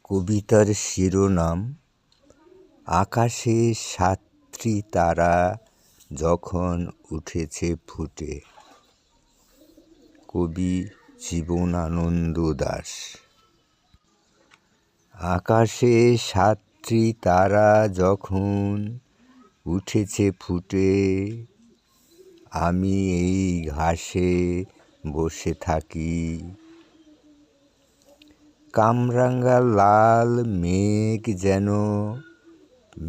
কবিতার শিরোনাম আকাশে সাতটি তারা যখন উঠেছে ফুটে। কবি জীবনানন্দ দাশ। আকাশে সাতটি তারা যখন উঠেছে ফুটে, আমি এই ঘাসে বসে থাকি। কামরাঙা লাল মেঘ যেন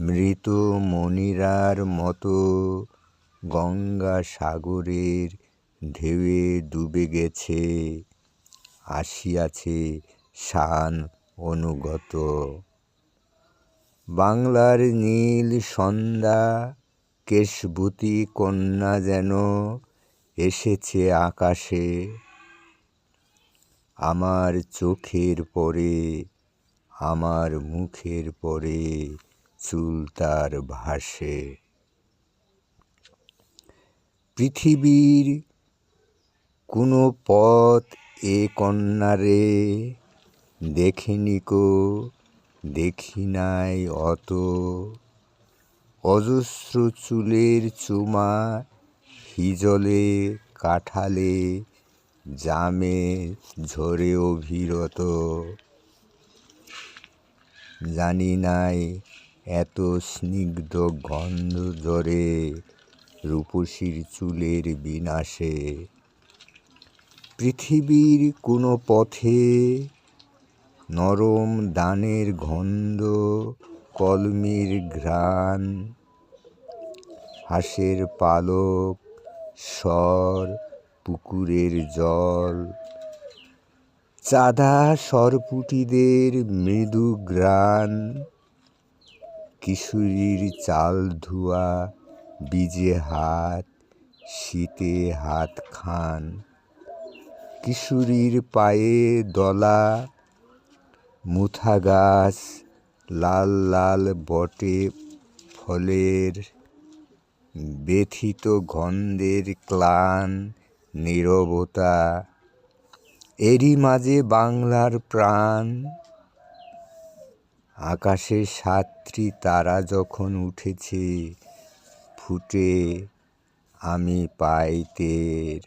মৃত মনিরার মতো গঙ্গা সাগরের ঢেউয়ে ডুবে গেছে, আসিয়াছে শান অনুগত। বাংলার নীল সন্ধ্যা কেশবতী কন্যা যেন এসেছে আকাশে, আমার চোখের পরে, আমার মুখের পরে চুল তার ভাসে। পৃথিবীর কোনো পথ এ কন্যারে দেখেনি কো, দেখি নাই অত। অজস্র চুলের চুমা হিজলে কাঠালে জামে ঝরে অভিরত। জানি নাই এত স্নিগ্ধ গন্ধ ঝরে রূপসীর চুলের বিনাশে। পৃথিবীর কোনো পথে নরম দানের গন্ধ, কলমির ঘ্রাণ, হাঁসের পালক, স্বর, পুকুরের জল, চাঁদা সরপুটিদের মৃদু ঘ্রাণ, কিশোরীর চাল ধোয়া বীজে হাত, শীতে হাত খান, কিশোরীর পায়ে দলা মুথা গাছ, লাল লাল বটে ফলের ব্যথিত গন্ধের ক্লান নীরবতা। এরই মাঝে বাংলার প্রাণ। আকাশে সাতটি তারা যখন উঠেছে ফুটে, আমি পাই টের।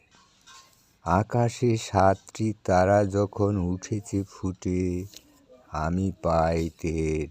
আকাশে সাতটি তারা যখন উঠেছে ফুটে, আমি পাই টের।